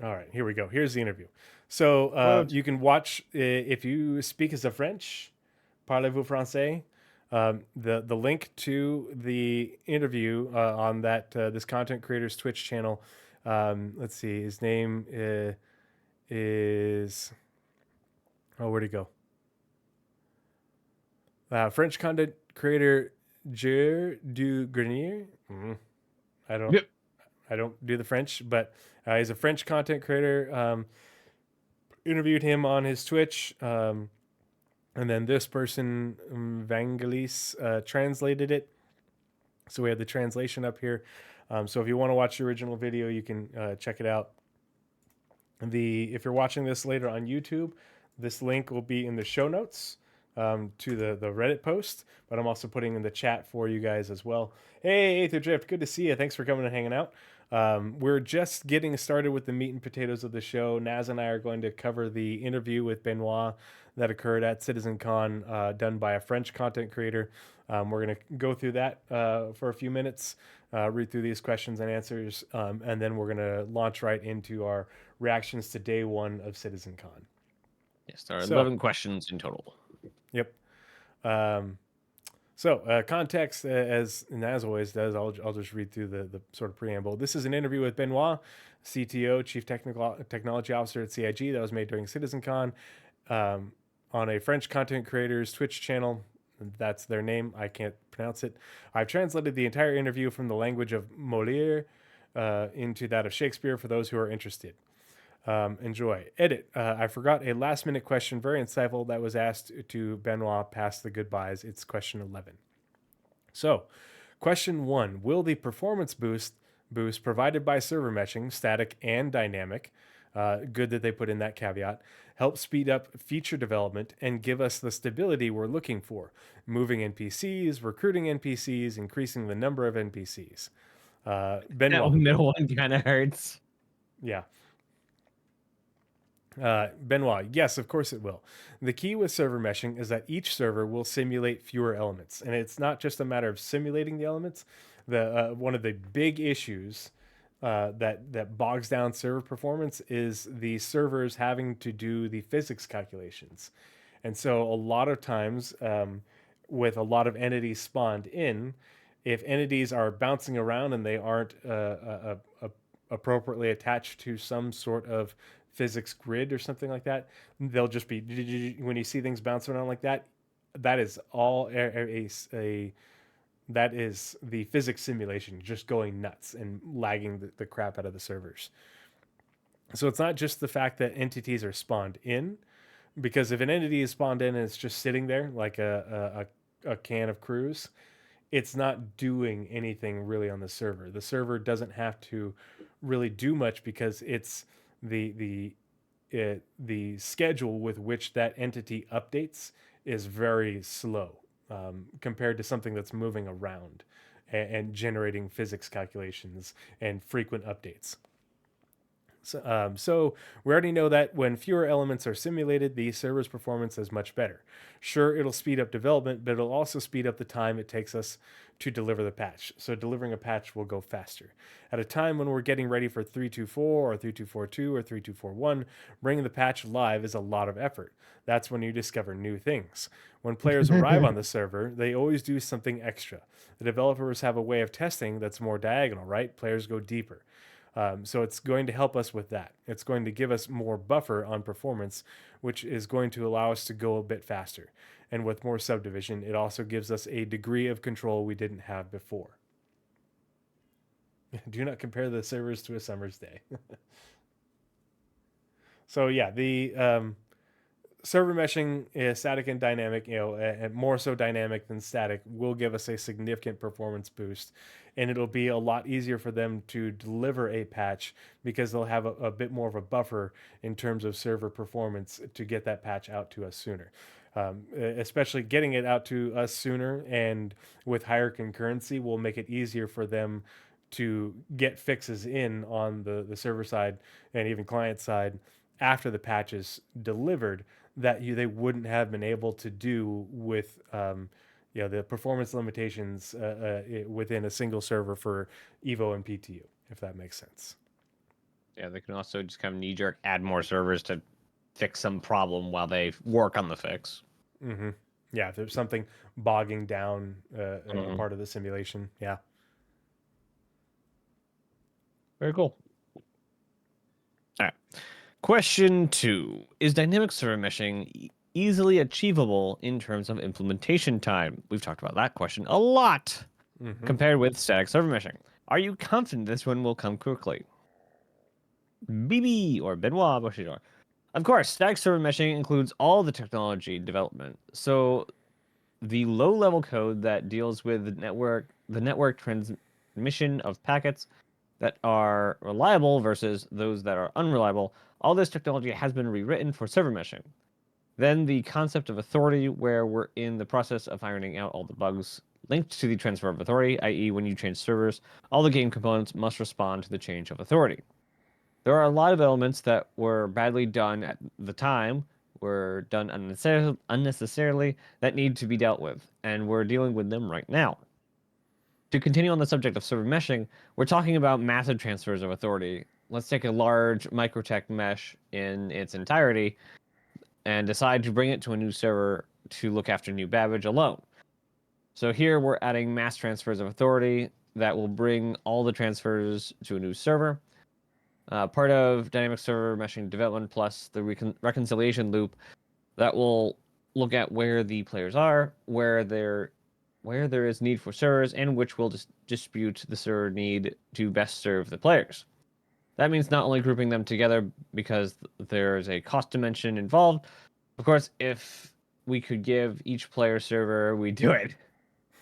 All right, here we go. Here's the interview. So Good. you can watch if you speak as a French, parlez-vous français? The link to the interview on that this content creator's Twitch channel. Let's see, his name is where'd he go? French content creator Jer du Grenier. I don't Yep. I don't do the French, but he's a French content creator. Interviewed him on his Twitch. And then this person, Vangelis, translated it. So we have the translation up here. So if you want to watch the original video, you can check it out. If you're watching this later on YouTube, this link will be in the show notes to the Reddit post, but I'm also putting in the chat for you guys as well. Hey, Aether Drift, good to see you. Thanks for coming and hanging out. We're just getting started with the meat and potatoes of the show. Naz and I are going to cover the interview with Benoit that occurred at CitizenCon, done by a French content creator. We're going to go through that for a few minutes, read through these questions and answers, and then we're going to launch right into our reactions to day one of CitizenCon. Yes, there are So, 11 questions in total. yep. Context, as always does, I'll just read through the sort of preamble. This is an interview with Benoit, CTO, Chief Technology Officer at CIG, that was made during CitizenCon on a French content creator's Twitch channel. That's their name. I can't pronounce it. I've translated the entire interview from the language of Moliere into that of Shakespeare for those who are interested. Enjoy. Edit. I forgot a last minute question, very insightful, that was asked to Benoit past the goodbyes. It's question 11. So, question 1: will the performance boost provided by server meshing, static and dynamic, good that they put in that caveat, help speed up feature development and give us the stability we're looking for? Moving NPCs, recruiting NPCs, increasing the number of NPCs. That Benoit. middle one kind of hurts. Yeah. Benoit, yes, of course it will. The key with server meshing is that each server will simulate fewer elements, and it's not just a matter of simulating the elements. The one of the big issues that bogs down server performance is the servers having to do the physics calculations, and so a lot of times, with a lot of entities spawned in, if entities are bouncing around and they aren't appropriately attached to some sort of physics grid or something like that, they'll just be, when you see things bouncing around like that, that is all that is the physics simulation just going nuts and lagging the crap out of the servers. So it's not just the fact that entities are spawned in, because if an entity is spawned in and it's just sitting there like a can of cruise, it's not doing anything really on the server. The server doesn't have to really do much because it's the schedule with which that entity updates is very slow compared to something that's moving around and generating physics calculations and frequent updates. So we already know that when fewer elements are simulated, the server's performance is much better. Sure, it'll speed up development, but it'll also speed up the time it takes us to deliver the patch. So delivering a patch will go faster. At a time when we're getting ready for 3.2.4 or 3.2.4.2 or 3.2.4.1, bringing the patch live is a lot of effort. That's when you discover new things. When players arrive on the server, they always do something extra. The developers have a way of testing that's more diagonal, right? Players go deeper. So it's going to help us with that. It's going to give us more buffer on performance, which is going to allow us to go a bit faster. And with more subdivision, it also gives us a degree of control we didn't have before. Do not compare the servers to a summer's day. So yeah, the server meshing is static and dynamic, and more so dynamic than static, will give us a significant performance boost, and it'll be a lot easier for them to deliver a patch because they'll have a bit more of a buffer in terms of server performance to get that patch out to us sooner. Especially getting it out to us sooner and with higher concurrency will make it easier for them to get fixes in on the server side and even client side after the patch is delivered that they wouldn't have been able to do with the performance limitations within a single server for Evo and PTU, if that makes sense. Yeah, they can also just kind of knee jerk add more servers to fix some problem while they work on the fix. Mm-hmm. Yeah, if there's something bogging down a Mhm. part of the simulation. Yeah. Very cool. All right. Question 2. Is dynamic server meshing easily achievable in terms of implementation time? We've talked about that question a lot Mm-hmm. compared with static server meshing. Are you confident this one will come quickly? BB or Benoit Bushido. Of course, static server meshing includes all the technology development. So the low-level code that deals with the network transmission of packets that are reliable versus those that are unreliable, all this technology has been rewritten for server meshing. Then the concept of authority, where we're in the process of ironing out all the bugs linked to the transfer of authority, i.e., when you change servers, all the game components must respond to the change of authority. There are a lot of elements that were badly done at the time, were done unnecessarily, that need to be dealt with, and we're dealing with them right now. To continue on the subject of server meshing, we're talking about massive transfers of authority. Let's take a large microtech mesh in its entirety and decide to bring it to a new server to look after new baggage alone. So here we're adding mass transfers of authority that will bring all the transfers to a new server. Part of dynamic server meshing development plus the reconciliation loop that will look at where the players are, where there is need for servers, and which will dispute the server need to best serve the players. That means not only grouping them together because there's a cost dimension involved. Of course, if we could give each player server, we do it.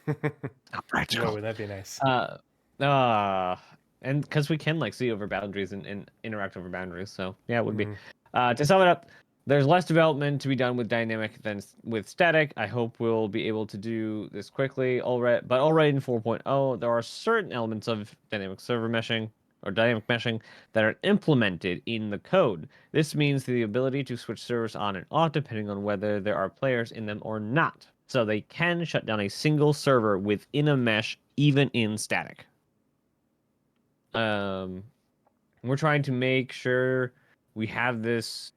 Not Boy, practical. would that be nice. Uh, uh, and because we can like see over boundaries and interact over boundaries, so yeah, it would be. Mm-hmm. To sum it up, there's less development to be done with dynamic than with static. I hope we'll be able to do this quickly already, but already in 4.0, there are certain elements of dynamic server meshing or dynamic meshing that are implemented in the code. This means the ability to switch servers on and off depending on whether there are players in them or not. So they can shut down a single server within a mesh, even in static. We're trying to make sure we have this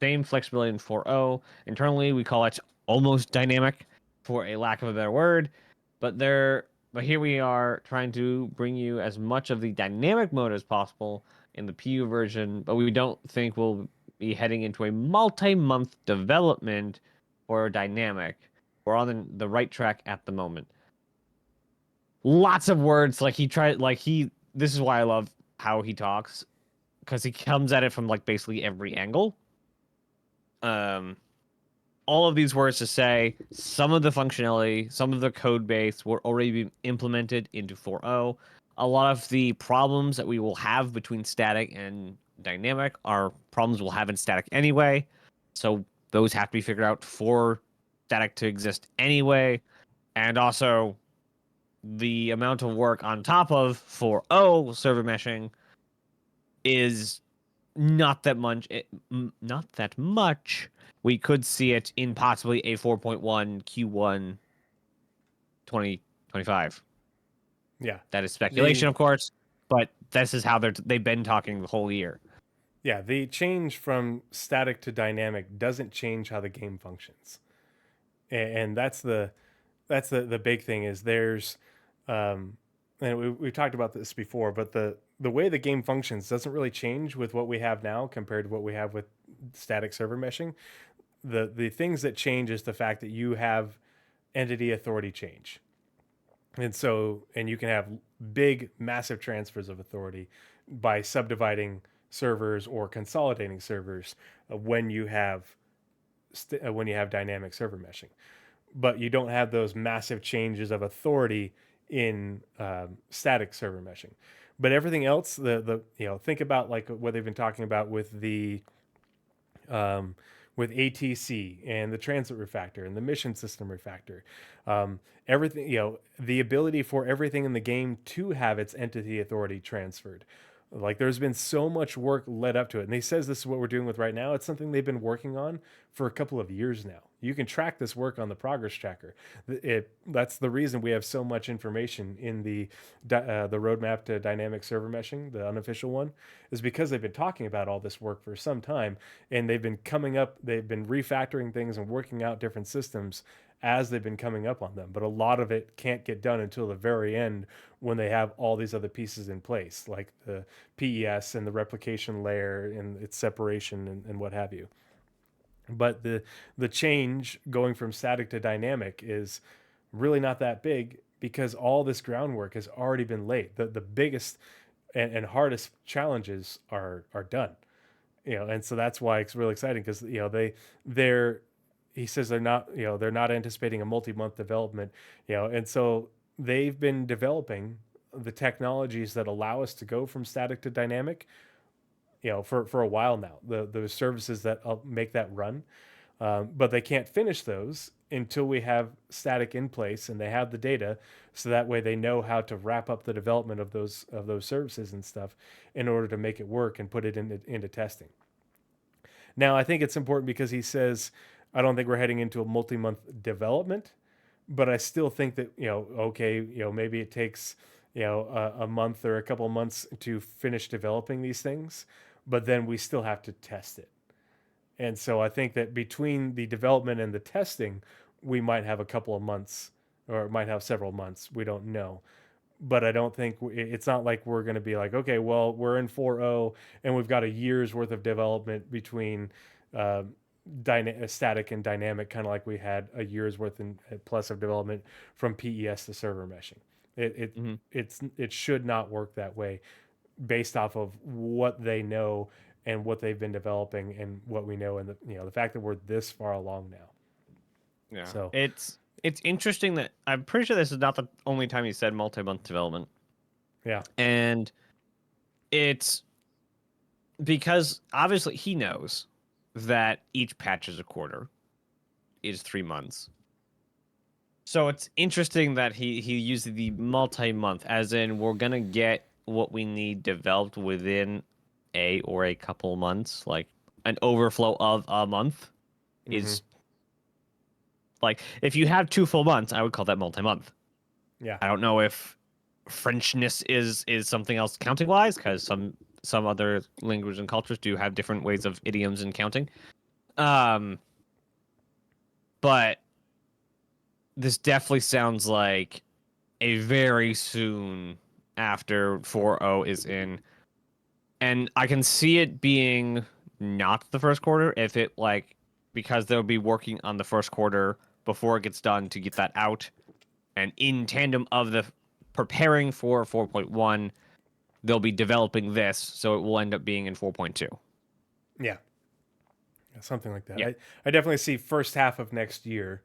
same flexibility in 4.0. Internally, we call it almost dynamic, for a lack of a better word. But here we are trying to bring you as much of the dynamic mode as possible in the PU version, but we don't think we'll be heading into a multi-month development for dynamic. We're on the right track at the moment. Lots of words, like he tried, like he. This is why I love how he talks, because he comes at it from like basically every angle. Um, all of these words to say some of the functionality, some of the code base were already implemented into 4.0. A lot of the problems that we will have between static and dynamic are problems we'll have in static anyway. So those have to be figured out for static to exist anyway. And also the amount of work on top of 4.0 server meshing is not that much. Not that much. We could see it in possibly a 4.1 Q1 2025. Yeah. That is speculation, of course, but this is how they've been talking the whole year. Yeah, the change from static to dynamic doesn't change how the game functions, and that's the big thing is there's, and we talked about this before, but the way the game functions doesn't really change with what we have now compared to what we have with static server meshing. The things that change is the fact that you have entity authority change, and you can have big massive transfers of authority by subdividing servers or consolidating servers when you have when you have dynamic server meshing, but you don't have those massive changes of authority in static server meshing. But everything else, the think about like what they've been talking about um, with ATC and the transit refactor and the mission system refactor. Everything, the ability for everything in the game to have its entity authority transferred. Like there's been so much work led up to it. And he says this is what we're doing with right now. It's something they've been working on for a couple of years now. You can track this work on the progress tracker. That's the reason we have so much information in the roadmap to dynamic server meshing, the unofficial one, is because they've been talking about all this work for some time, and they've been refactoring things and working out different systems as they've been coming up on them. But a lot of it can't get done until the very end when they have all these other pieces in place, like the PES and the replication layer and its separation and what have you. But the change going from static to dynamic is really not that big because all this groundwork has already been laid. The biggest and hardest challenges are done. And so that's why it's really exciting because they're he says they're not anticipating a multi-month development, and so they've been developing the technologies that allow us to go from static to dynamic, for a while now. Those services that make that run, but they can't finish those until we have static in place and they have the data, so that way they know how to wrap up the development of those services and stuff in order to make it work and put it into testing. Now, I think it's important because he says, I don't think we're heading into a multi-month development, but I still think that, okay, maybe it takes, a month or a couple of months to finish developing these things, but then we still have to test it. And so I think that between the development and the testing, we might have a couple of months or might have several months. We don't know. But I don't think it's not like we're going to be like, okay, well, we're in 4.0 and we've got a year's worth of development between uh, static and dynamic, kind of like we had a year's worth in plus of development from PES to server meshing. It should not work that way based off of what they know and what they've been developing and what we know, and the fact that we're this far along now. Yeah. So It's interesting that I'm pretty sure this is not the only time he said multi-month development. yeah. And it's because obviously he knows that each patch is a quarter, is 3 months. So it's interesting that he used the multi-month, as in we're gonna get what we need developed within a couple months, like an overflow of a month is like if you have 2 full months, I would call that multi-month. Yeah. I don't know if Frenchness is something else counting wise, because some other languages and cultures do have different ways of idioms and counting. But this definitely sounds like a very soon after 4.0 is in. And I can see it being not the first quarter if it because they'll be working on the first quarter before it gets done to get that out. And in tandem of the preparing for 4.1, they'll be developing this, so it will end up being in 4.2. Yeah. Something like that. Yeah. I definitely see first half of next year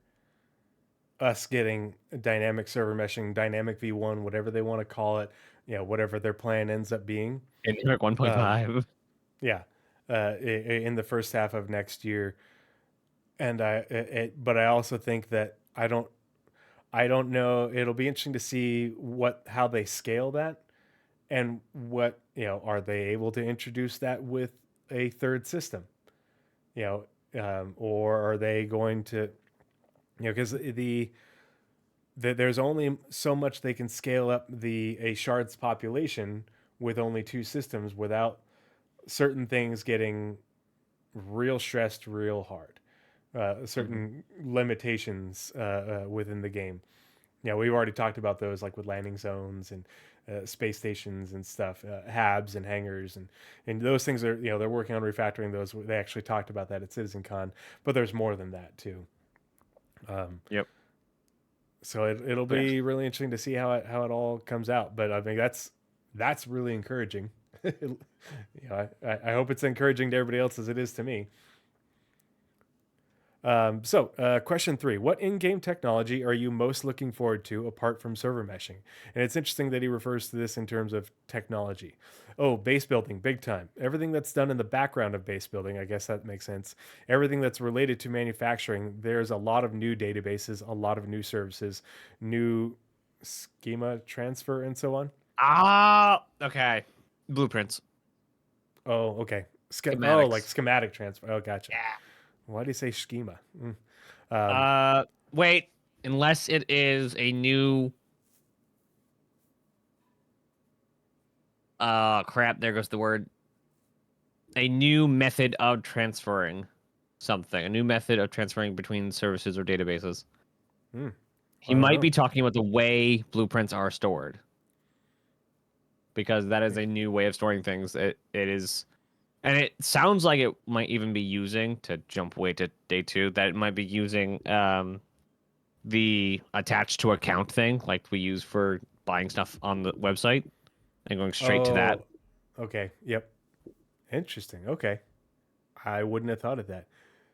us getting dynamic server meshing, dynamic V1, whatever they want to call it, whatever their plan ends up being. Dynamic 1.5. Yeah. In the first half of next year. And but I also think that I don't know. It'll be interesting to see how they scale that, and what, are they able to introduce that with a third system, or are they going to, because there's only so much they can scale up a shard's population with only 2 systems without certain things getting real stressed real hard, certain limitations within the game. We've already talked about those, like with landing zones and space stations and stuff, habs and hangars, and those things are, they're working on refactoring those. They actually talked about that at CitizenCon, but there's more than that too. Yep. So it'll be really interesting to see how it all comes out. But I think that's really encouraging. I hope it's encouraging to everybody else as it is to me. Question 3: what in-game technology are you most looking forward to apart from server meshing? And it's interesting that he refers to this in terms of technology. Oh, base building, big time. Everything that's done in the background of base building, I guess that makes sense. Everything that's related to manufacturing, there's a lot of new databases, a lot of new services, new schema transfer, and so on. Okay. Blueprints. Oh, okay. Schematics. Like schematic transfer. Oh, gotcha. Yeah. Why do you say schema? Um, Wait, unless it is a new crap, there goes the word. A new method of transferring something, a new method of transferring between services or databases. I He don't might know. be talking about the way blueprints are stored, because that is a new way of storing things. It is, and it sounds like it might even be using, to jump way to day two, that it might be using the attached to account thing like we use for buying stuff on the website and going straight to that. Oh, okay. Yep. Interesting. Okay. I wouldn't have thought of that.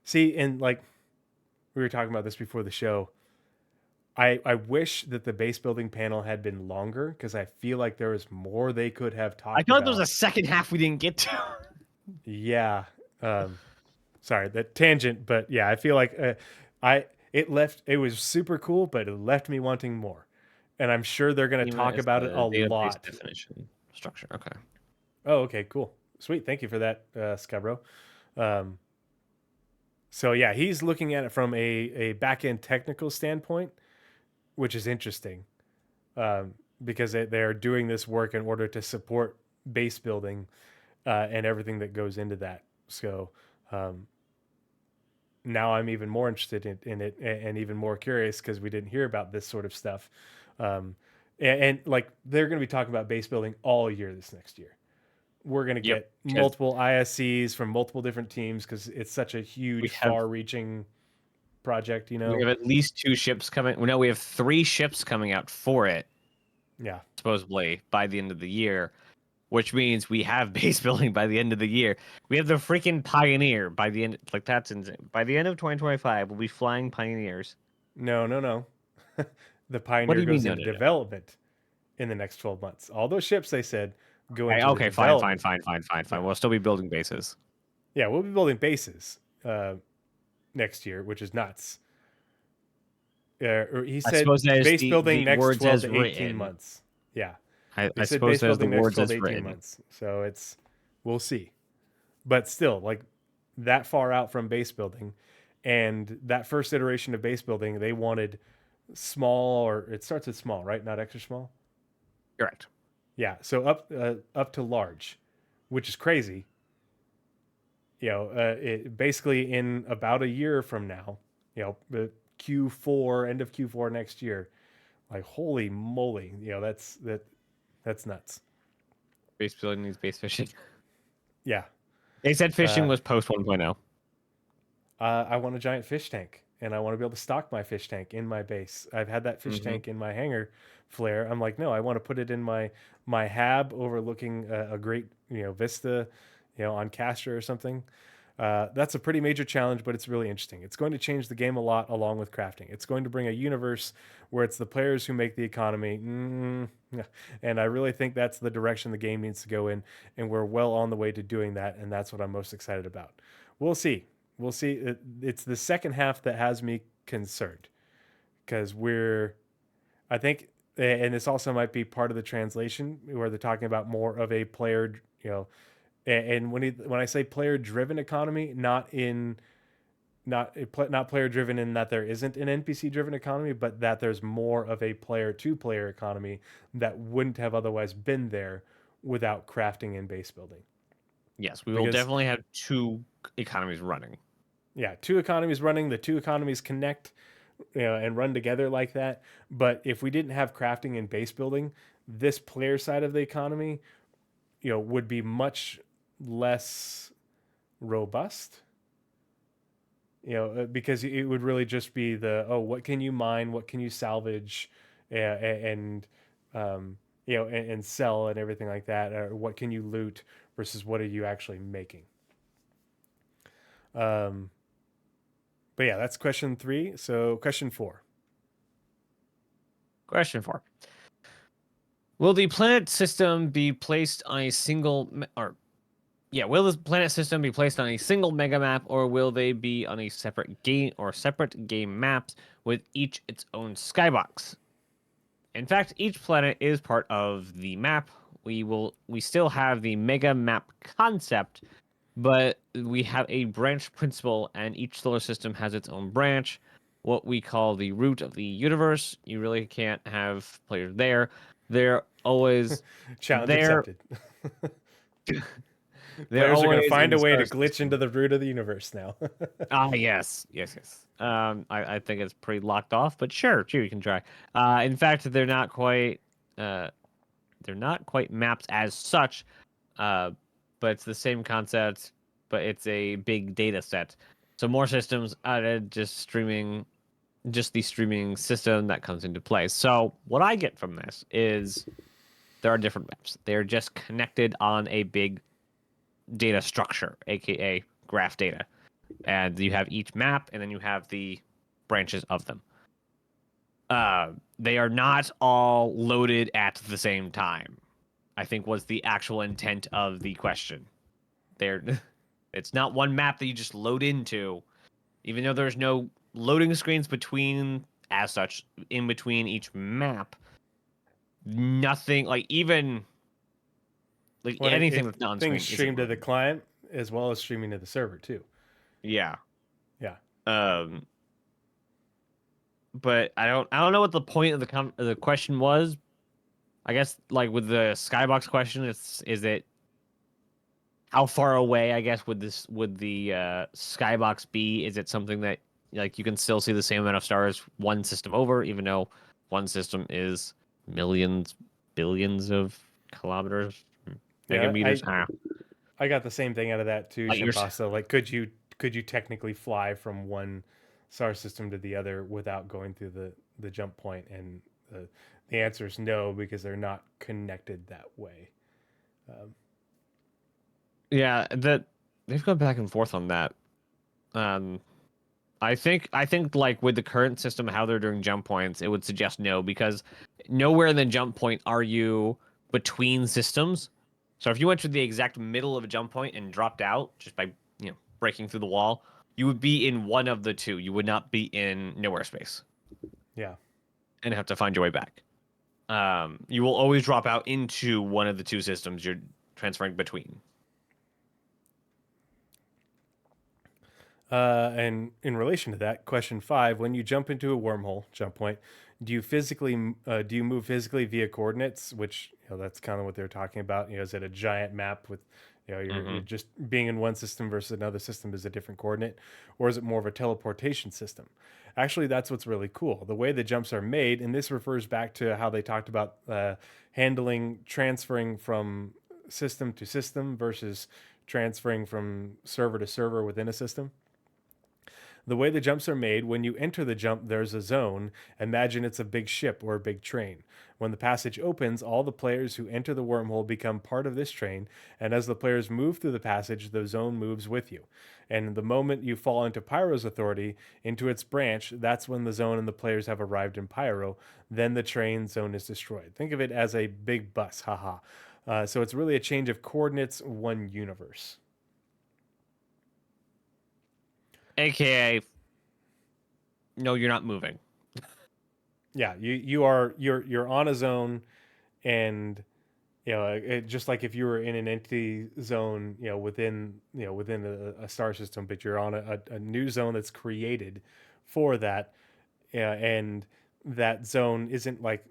See, and like we were talking about this before the show, I wish that the base building panel had been longer because I feel like there was more they could have I talked feel like there was a about. second half we didn't get to. Yeah. Sorry, that tangent, but yeah, I feel like I it left it was super cool, but it left me wanting more. And I'm sure they're going to Schema talk is about it a the database lot. definition structure. Okay. Oh, okay, cool. Sweet. Thank you for that, Scabro. Um, so yeah, he's looking at it from a back end technical standpoint, which is interesting because they're doing this work in order to support base building and everything that goes into that. So um, now I'm even more interested in it and even more curious because we didn't hear about this sort of stuff. Um, and like they're going to be talking about base building all year this next year. We're going to Yep. get Because multiple ISCs from multiple different teams because it's such a we huge, have far-reaching project. You we know, have at least 2 ships coming. No, we have 3 ships coming out for it, yeah. supposedly by the end of the year, which means we have base building by the end of the year. We have the freaking Pioneer by the end. Like, that's insane. By the end of 2025, we'll be flying Pioneers. No, no, no. The What do Pioneer you mean? goes No, into no, no. development in the next 12 months. All those ships they said go Okay, into the okay, fine, fine, development. fine, fine, fine, fine. Yeah, We'll still be building bases. yeah. We'll be building bases next year, which is nuts. Or he I said suppose that is base building the next words 12 as to 18 written. months. Yeah. They I said suppose base that is the building next words 12 to as 18 written. months. So we'll see. But still, like that far out from base building. And that first iteration of base building, they wanted small, or it starts with small, right? Not extra small. Correct. Yeah. So up to large, which is crazy. It basically in about a year from now, the Q4, end of Q4 next year, like holy moly, that's nuts. Base building needs base fishing. Yeah. They said fishing Uh, was post 1.0. I want a giant fish tank, and I want to be able to stock my fish tank in my base. I've had that fish Mm-hmm. tank in my hangar flare. I'm like, no, I want to put it in my hab overlooking a great vista, on Castor or something. That's a pretty major challenge, but it's really interesting. It's going to change the game a lot along with crafting. It's going to bring a universe where it's the players who make the economy. And I really think that's the direction the game needs to go in. And we're well on the way to doing that. And that's what I'm most excited about. We'll see. We'll see. It's the second half that has me concerned because I think, and this also might be part of the translation where they're talking about more of a player, and when I say player driven economy, not player driven in that there isn't an NPC driven economy, but that there's more of a player to player economy that wouldn't have otherwise been there without crafting and base building. Yes, we will Because definitely have 2 economies running. yeah, two economies running, the two economies connect, and run together like that. But if we didn't have crafting and base building, this player side of the economy, would be much less robust. Because it would really just be what can you mine, what can you salvage, and and sell and everything like that, or what can you loot versus what are you actually making. Um, but yeah, that's question 3. So question 4. Question 4. Will the planet system be placed on a single will the planet system be placed on a single mega map, or will they be on a separate game maps with each its own skybox? In fact, each planet is part of the map. We still have the mega map concept, but we have a branch principle, and each solar system has its own branch, what we call the root of the universe. You really can't have players there. They're always Challenge there. accepted. They're Players are going to always in find the a way star to glitch system. into the root of the universe now. Yes, yes, yes. I think it's pretty locked off, but sure, you can try. In fact, uh, they're not quite mapped as such, uh, but it's the same concept, but it's a big data set. So more systems added, just the streaming system that comes into play. So what I get from this is there are different maps. They're just connected on a big data structure, aka graph data. And you have each map, and then you have the branches of them. They are not all loaded at the same time, I think was the actual intent of the question. There, it's not one map that you just load into, even though there's no loading screens between, as such, in between each map. Nothing like even like When anything that's not on things screen isn't stream to the moving. client as well as streaming to the server too. Yeah. Yeah. Um. But I don't know what the point of the question was. I guess like with the skybox question, is it how far away, I guess, would the skybox be? Is it something that like you can still see the same amount of stars one system over, even though one system is millions, billions of kilometers, Yeah, megameters? I got the same thing out of that too, Light years. Shampasta. Like, could you technically fly from one star system to the other without going through the jump point? And the answer is no, because they're not connected that way. Yeah, that they've gone back and forth on that. Um, I think like with the current system, how they're doing jump points, it would suggest no, because nowhere in the jump point are you between systems. So if you went to the exact middle of a jump point and dropped out just by breaking through the wall, you would be in one of the two. You would not be in nowhere space Yeah. and have to find your way back. You will always drop out into one of the two systems you're transferring between. And in relation to that, question 5: when you jump into a wormhole jump point, do you move physically via coordinates? Which that's kind of what they're talking about. Is it a giant map with you're Hmm. just being in one system versus another system is a different coordinate, or is it more of a teleportation system? Actually, that's what's really cool. The way the jumps are made, and this refers back to how they talked about handling transferring from system to system versus transferring from server to server within a system. The way the jumps are made, when you enter the jump, there's a zone. Imagine it's a big ship or a big train. When the passage opens, all the players who enter the wormhole become part of this train, and as the players move through the passage, the zone moves with you. And the moment you fall into Pyro's authority, into its branch, that's when the zone and the players have arrived in Pyro. Then the train zone is destroyed. Think of it as a big bus, haha. So it's really a change of coordinates, one universe. AKA, no, you're not moving. Yeah, you're on a zone, and just like if you were in an entity zone, within a star system, but you're on a new zone that's created for that, and that zone isn't like,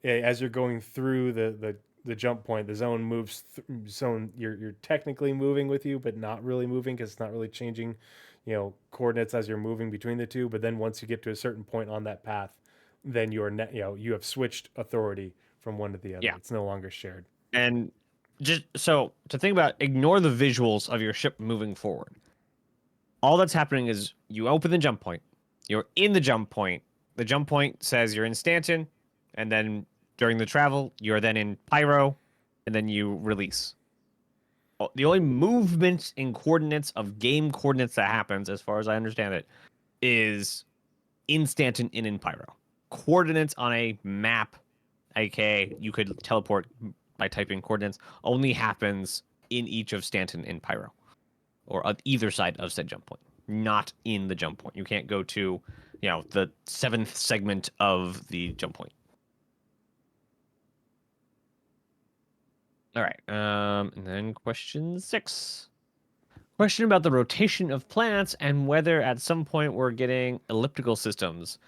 as you're going through the jump point, the zone moves. Zone you're technically moving with you, but not really moving because it's not really changing, coordinates as you're moving between the two. But then once you get to a certain point on that path, then you have switched authority from one to the other. Yeah. It's no longer shared. And just so to think about, ignore the visuals of your ship moving forward. All that's happening is you open the jump point. You're in the jump point. The jump point says you're in Stanton, and then during the travel, you're then in Pyro, and then you release. The only movement in coordinates of game coordinates that happens, as far as I understand it, is in Stanton and in Pyro. Coordinates on a map, aka you could teleport by typing coordinates, only happens in each of Stanton and Pyro, or on either side of said jump point, not in the jump point. You can't go to, the seventh segment of the jump point. All right. And then question 6. Question about the rotation of planets and whether at some point we're getting elliptical systems.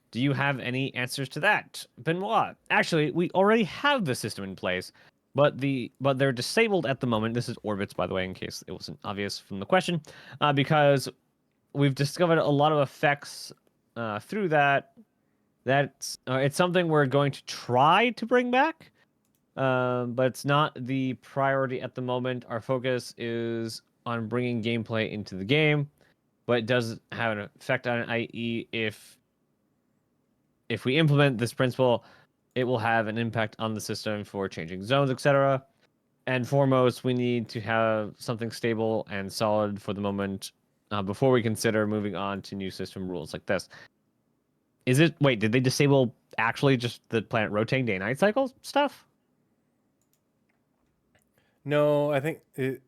Do you have any answers to that, Benoit? Actually, we already have the system in place, but they're disabled at the moment. This is orbits, by the way, in case it wasn't obvious from the question, because we've discovered a lot of effects through that. It's something we're going to try to bring back, but it's not the priority at the moment. Our focus is on bringing gameplay into the game, but it does have an effect on it, i.e., if we implement this principle, it will have an impact on the system for changing zones, etc. And foremost, we need to have something stable and solid for the moment before we consider moving on to new system rules like this. Wait, did they disable actually just the planet rotating day-night cycle stuff? No, I think it,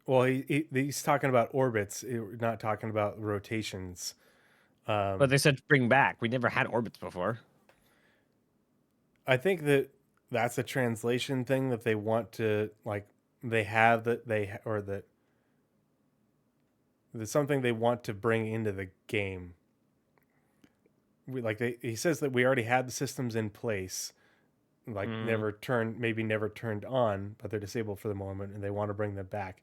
well, he's talking about orbits, not talking about rotations. But they said bring back. We never had orbits before. I think that that's a translation thing that they want to like. They have that they or that there's something they want to bring into the game. He says that we already had the systems in place, like maybe never turned on, but they're disabled for the moment, and they want to bring them back.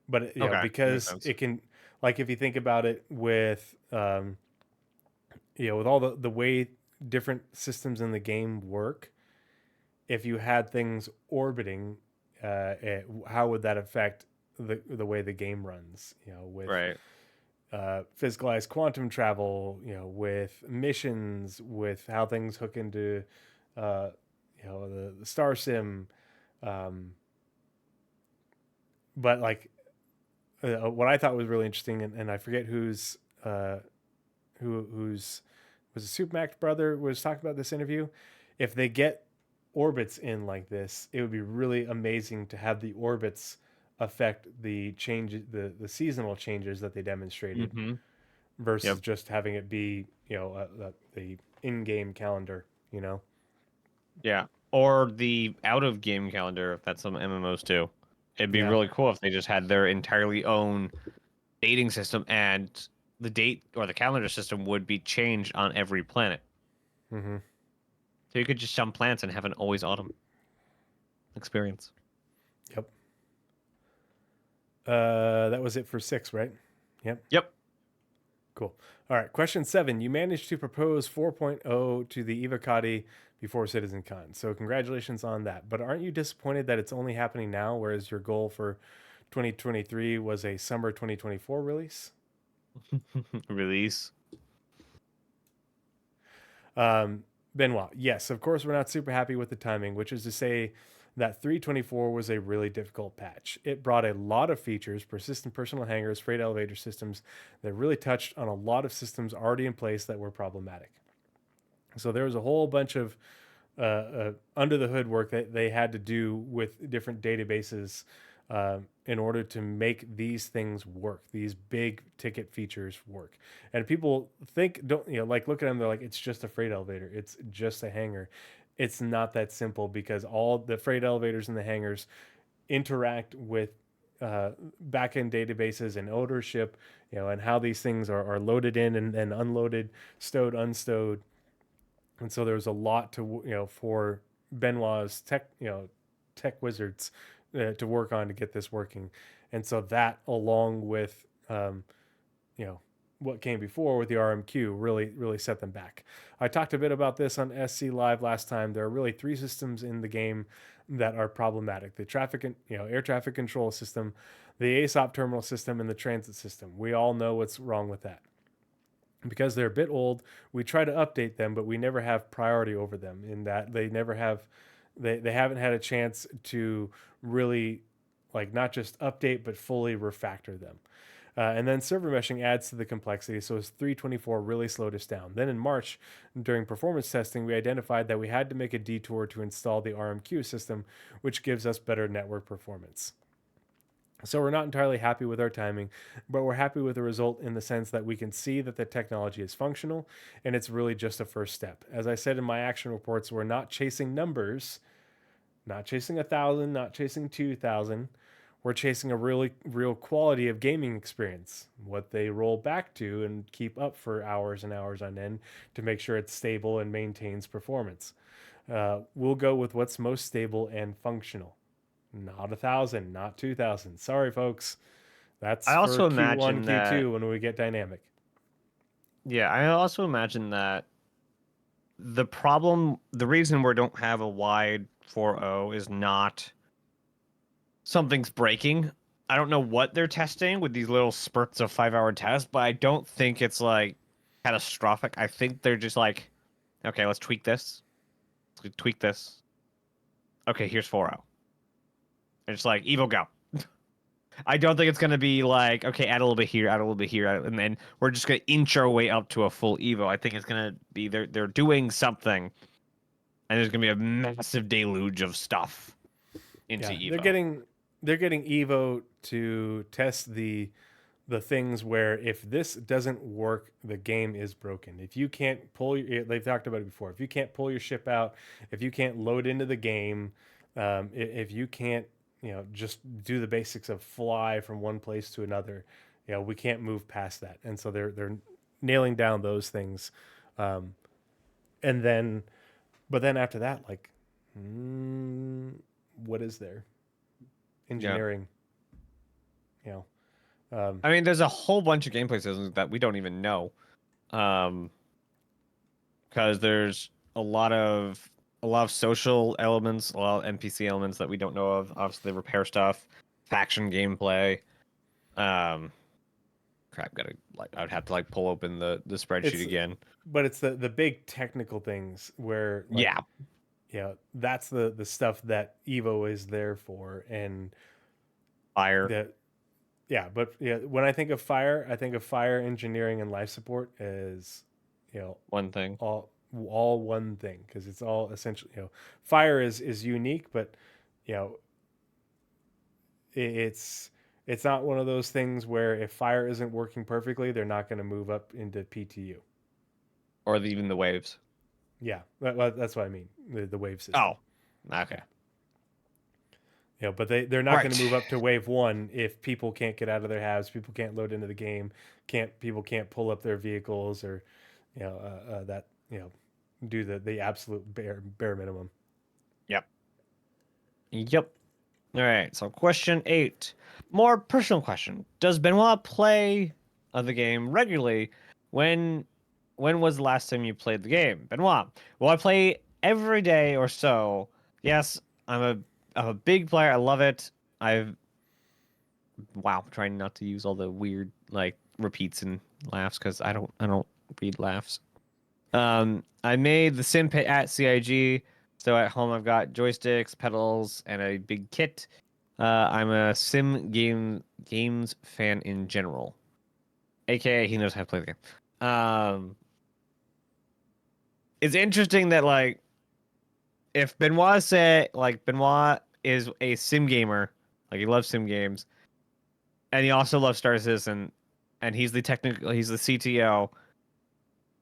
But you know, Okay, makes because sense. it can, like, if you think about it with, with all the way different systems in the game work, if you had things orbiting, how would that affect the way the game runs? You know, with Right. physicalized quantum travel, with missions, with how things hook into, the Star Sim. But like, what I thought was really interesting, and I forget who's who's was a Supermax brother was talking about this interview. If they get orbits in like this, it would be really amazing to have the orbits affect the changes, the seasonal changes that they demonstrated, Mm-hmm. versus Yep. just having it be the in-game calendar. You know. Yeah. Or the out-of-game calendar, if that's some MMOs too. It'd be Yeah. really cool if they just had their entirely own dating system and the date or the calendar system would be changed on every planet. Mm-hmm. So you could just jump planets and have an always autumn experience. Yep. That was it for 6, right? Yep. Yep. Cool. All right. Question 7. You managed to propose 4.0 to the Evocati before CitizenCon. So congratulations on that. But aren't you disappointed that it's only happening now, whereas your goal for 2023 was a summer 2024 release? Release. Benoit, yes, of course, we're not super happy with the timing, which is to say that 324 was a really difficult patch. It brought a lot of features, persistent personal hangars, freight elevator systems that really touched on a lot of systems already in place that were problematic. So there was a whole bunch of under the hood work that they had to do with different databases in order to make these things work, these big ticket features work. And people don't like look at them, they're like, it's just a freight elevator, it's just a hangar. It's not that simple, because all the freight elevators and the hangars interact with backend databases and ownership, and how these things are loaded in and unloaded, stowed, unstowed. And so there's a lot to for Benoit's tech wizards to work on to get this working. And so that, along with you know what came before with the RMQ, really set them back. I talked a bit about this on SC Live last time. There are really 3 systems in the game that are problematic: the air traffic control system, the ASOP terminal system, and the transit system. We all know what's wrong with that. Because they're a bit old, we try to update them, but we never have priority over them, in that they haven't had a chance to really, like, not just update but fully refactor them. And then server meshing adds to the complexity, so as 324 really slowed us down. Then in March, during performance testing, we identified that we had to make a detour to install the RMQ system, which gives us better network performance. So we're not entirely happy with our timing, but we're happy with the result in the sense that we can see that the technology is functional, and it's really just a first step. As I said in my action reports, we're not chasing numbers, not chasing 1,000, not chasing 2,000. we're chasing a really real quality of gaming experience, what they roll back to and keep up for hours and hours on end to make sure it's stable and maintains performance. We'll go with what's most stable and functional. Not 1,000, not 2,000. Sorry, folks. That's I for also Q1, imagine that, Q2 when we get dynamic. yeah, I also imagine that the reason we don't have a wide 4.0 is not something's breaking. I don't know what they're testing with these little spurts of 5-hour tests, but I don't think it's like catastrophic. I think they're just like, okay, let's tweak this. Let's tweak this. Okay, here's 4.0. And it's like, Evo, go. I don't think it's gonna be like, okay, add a little bit here, add a little bit here, and then we're just gonna inch our way up to a full Evo. I think it's gonna be they're doing something, and there's gonna be a massive deluge of stuff into Yeah, Evo. they're getting Evo to test the things where if this doesn't work, the game is broken. If you can't pull your, they've talked about it before. If you can't pull your ship out, if you can't load into the game, if you can't, just do the basics of fly from one place to another, we can't move past that. And so they're nailing down those things, um, and then, but then after that, like, what is there? Yeah. Engineering, you know. I mean, there's a whole bunch of gameplay systems that we don't even know, because there's a lot of social elements, a lot of NPC elements that we don't know of. Obviously, the repair stuff, faction gameplay. Um, crap, I would have to like pull open the spreadsheet It's again. but it's the big technical things where, like, Yeah, that's the stuff that Evo is there for. And fire, the but when I think of fire, I think of fire engineering and life support as, you know one thing. all one thing, because it's all essentially, fire is unique, but you know it's not one of those things where if fire isn't working perfectly, they're not going to move up into PTU. Or even the waves. Yeah, that's what I mean. The wave system. Oh, okay. But they're not going to Right. move up to wave one if people can't get out of their halves, people can't load into the game, people can't pull up their vehicles, or that do the absolute bare minimum. Yep. Yep. All right. So question 8, more personal question: does Benoit play the game regularly? When when was the last time you played the game, Benoit? Well, I play every day or so. Yes, I'm a big player. I love it. I've wow, trying not to use all the weird like repeats and laughs because I don't read laughs. I made the sim pit at CIG, so at home I've got joysticks, pedals, and a big kit. I'm a games fan in general, aka he knows how to play the game. It's interesting that like if Benoit said like Benoit is a sim gamer, like he loves sim games, and he also loves Star Citizen, and he's the CTO.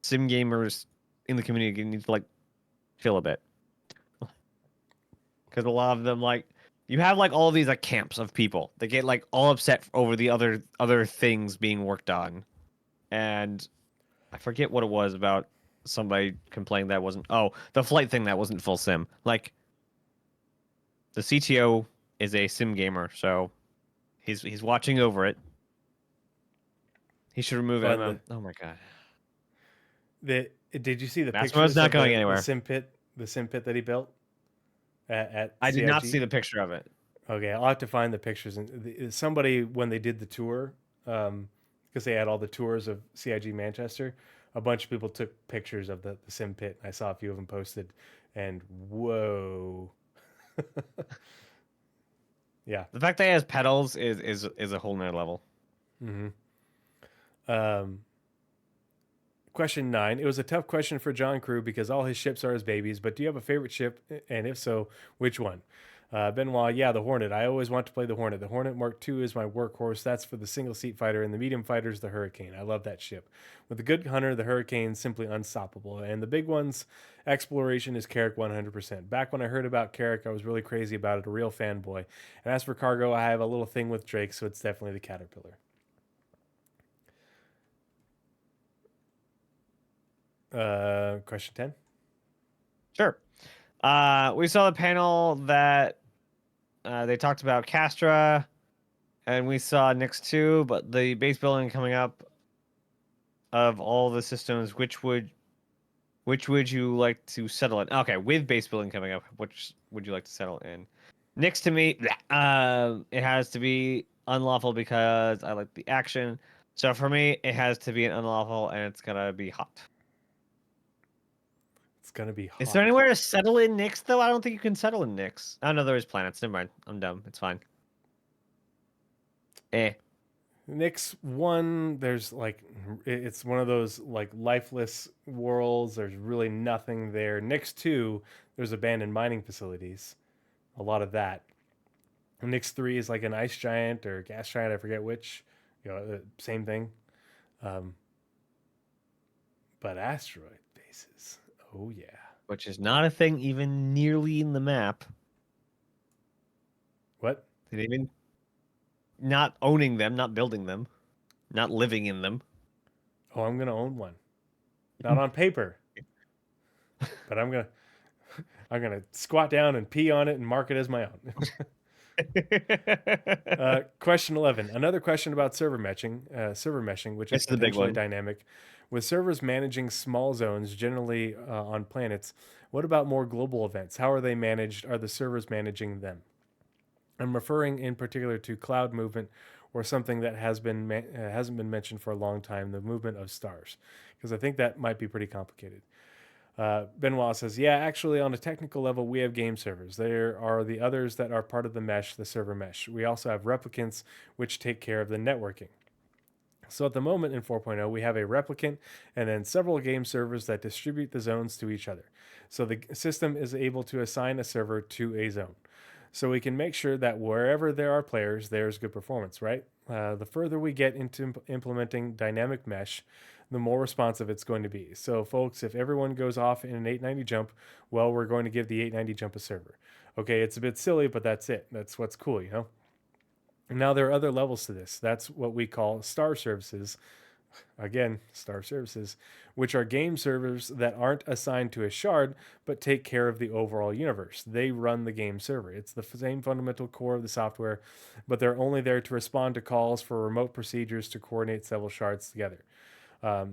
Sim gamers in the community need to like chill a bit, because a lot of them like you have like all of these like camps of people that get like all upset over the other things being worked on, and I forget what it was about somebody complaining that wasn't the flight thing that wasn't full sim. Like the CTO is a sim gamer, so he's watching over it. He should remove Fun. MM. Oh my god, Did you see the Massimo's pictures not of going the anywhere. sim pit, that he built at I did not see CIG? the picture of it. Okay, I'll have to find the pictures. And somebody, when they did the tour, because they had all the tours of CIG Manchester, a bunch of people took pictures of the sim pit. I saw a few of them posted, and whoa, yeah. The fact that he has pedals is a whole nother level. hmm Um, Question 9. It was a tough question for John Crew because all his ships are his babies. But do you have a favorite ship, and if so, which one? Benoit, yeah, the Hornet. I always want to play the Hornet. The Hornet Mark II is my workhorse. That's for the single seat fighter, and the medium fighter is the Hurricane. I love that ship. With the good hunter, the Hurricane's simply unstoppable. And the big ones, exploration is Carrick 100%. Back when I heard about Carrick, I was really crazy about it, a real fanboy. And as for cargo, I have a little thing with Drake, so it's definitely the Caterpillar. Question 10. Sure. We saw the panel that they talked about Castra, and we saw Nix 2, but the base building coming up of all the systems, which would you like to settle in? Okay, with base building coming up, which would you like to settle in? Nix to me, it has to be unlawful because I like the action. So for me, it has to be an unlawful, and it's gonna be hot. It's going to be hot. Is there anywhere to settle in Nix, though? I don't think you can settle in Nix. Oh, no, there is planets. Never mind. I'm dumb. It's fine. Eh. Nix 1, there's like, it's one of those like lifeless worlds. There's really nothing there. Nix 2, there's abandoned mining facilities. A lot of that. Nix 3 is like an ice giant or gas giant, I forget which. Same thing. But asteroid bases. Oh yeah. Which is not a thing even nearly in the map. What? They even not owning them, not building them, not living in them. Oh, I'm gonna own one. Not on paper. But I'm gonna squat down and pee on it and mark it as my own. Question 11. Another question about server meshing, which is It's the big potentially one. dynamic. With servers managing small zones, generally on planets, what about more global events? How are they managed? Are the servers managing them? I'm referring in particular to cloud movement or something that hasn't been mentioned for a long time, the movement of stars, because I think that might be pretty complicated. Benoit says, yeah, actually, on a technical level, we have game servers. There are the others that are part of the mesh, the server mesh. We also have replicants, which take care of the networking. So at the moment in 4.0, we have a replicant and then several game servers that distribute the zones to each other. So the system is able to assign a server to a zone. So we can make sure that wherever there are players, there's good performance, right? The further we get into implementing dynamic mesh, the more responsive it's going to be. So, folks, if everyone goes off in an 890 jump, well, we're going to give the 890 jump a server. Okay, it's a bit silly, but that's it. That's what's cool, you know? And now there are other levels to this. That's what we call star services. Again, star services, which are game servers that aren't assigned to a shard, but take care of the overall universe. They run the game server. It's the same fundamental core of the software, but they're only there to respond to calls for remote procedures to coordinate several shards together.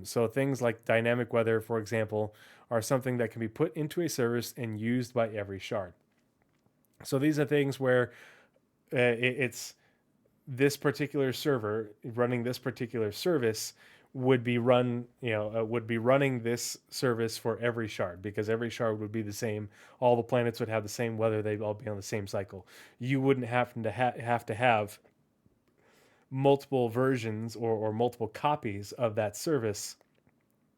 So things like dynamic weather, for example, are something that can be put into a service and used by every shard. So these are things where it's this particular server running this particular service would be running this service for every shard, because every shard would be the same. All the planets would have the same weather. They'd all be on the same cycle. You wouldn't have to have multiple versions or multiple copies of that service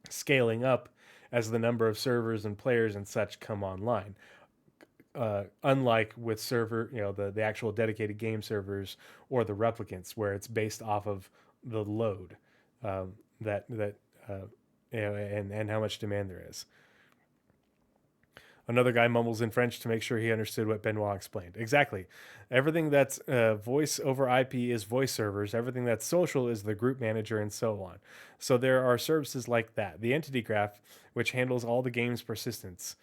scaling up as the number of servers and players and such come online. Unlike with the actual dedicated game servers or the replicants, where it's based off of the load and how much demand there is. Another guy mumbles in French to make sure he understood what Benoit explained. Exactly. Everything that's voice over IP is voice servers. Everything that's social is the group manager and so on. So there are services like that. The entity graph, which handles all the game's persistence,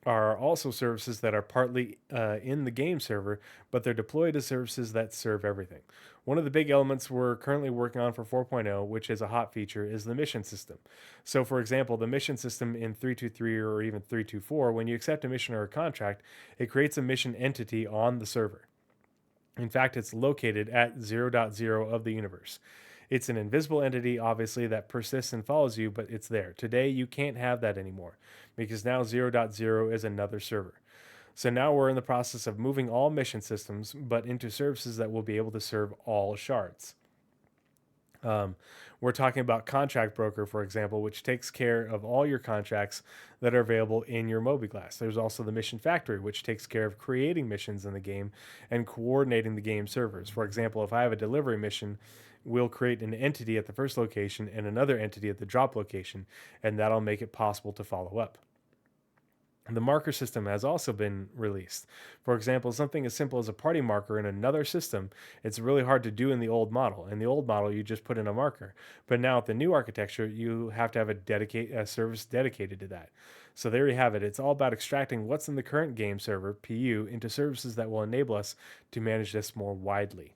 are also services that are partly in the game server, but they're deployed as services that serve everything. One of the big elements we're currently working on for 4.0, which is a hot feature, is the mission system. So, for example, the mission system in 323 or even 324, when you accept a mission or a contract, it creates a mission entity on the server. In fact, it's located at 0.0 of the universe. It's an invisible entity, obviously, that persists and follows you, but it's there. Today, you can't have that anymore, because now 0.0 is another server. So now we're in the process of moving all mission systems, but into services that will be able to serve all shards. Um, we're talking about Contract Broker, for example, which takes care of all your contracts that are available in your mobiGlas. There's also the Mission Factory, which takes care of creating missions in the game and coordinating the game servers. For example, if I have a delivery mission, we'll create an entity at the first location and another entity at the drop location, and that'll make it possible to follow up. The marker system has also been released. For example, something as simple as a party marker in another system, it's really hard to do in the old model. In the old model, you just put in a marker. But now with the new architecture, you have to have a service dedicated to that. So there you have it. It's all about extracting what's in the current game server, PU, into services that will enable us to manage this more widely.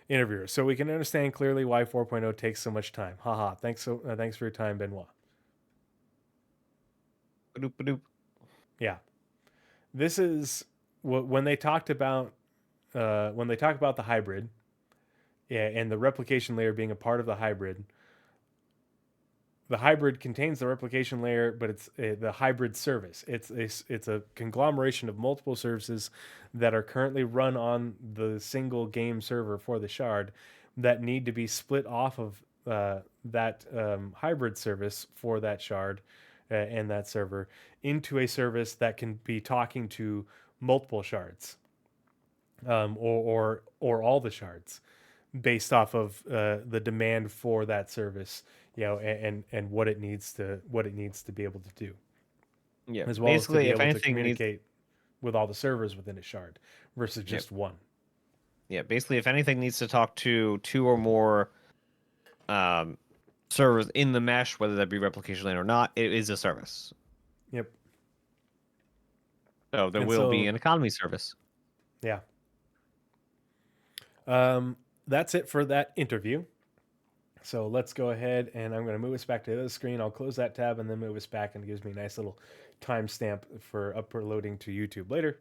Interviewer, so we can understand clearly why 4.0 takes so much time. Haha. Thanks for your time, Benoit. Ba-doop, ba-doop. Yeah. This is when they talked about the hybrid, yeah, and the replication layer being a part of the hybrid. The hybrid contains the replication layer, but it's the hybrid service. It's a conglomeration of multiple services that are currently run on the single game server for the shard that need to be split off of that hybrid service for that shard and that server into a service that can be talking to multiple shards, or all the shards based off of the demand for that service, and what it needs to be able to do, Yeah, as well as to basically, be if able to anything needs, communicate with all the servers within a shard versus yep, just one. yeah, basically, if anything needs to talk to two or more servers in the mesh, whether that be replication lane or not, it is a service. Yep. So there And will be so, an economy service. yeah, that's it for that interview. So let's go ahead, and I'm going to move us back to the other screen. I'll close that tab and then move us back, and it gives me a nice little timestamp for uploading to YouTube later.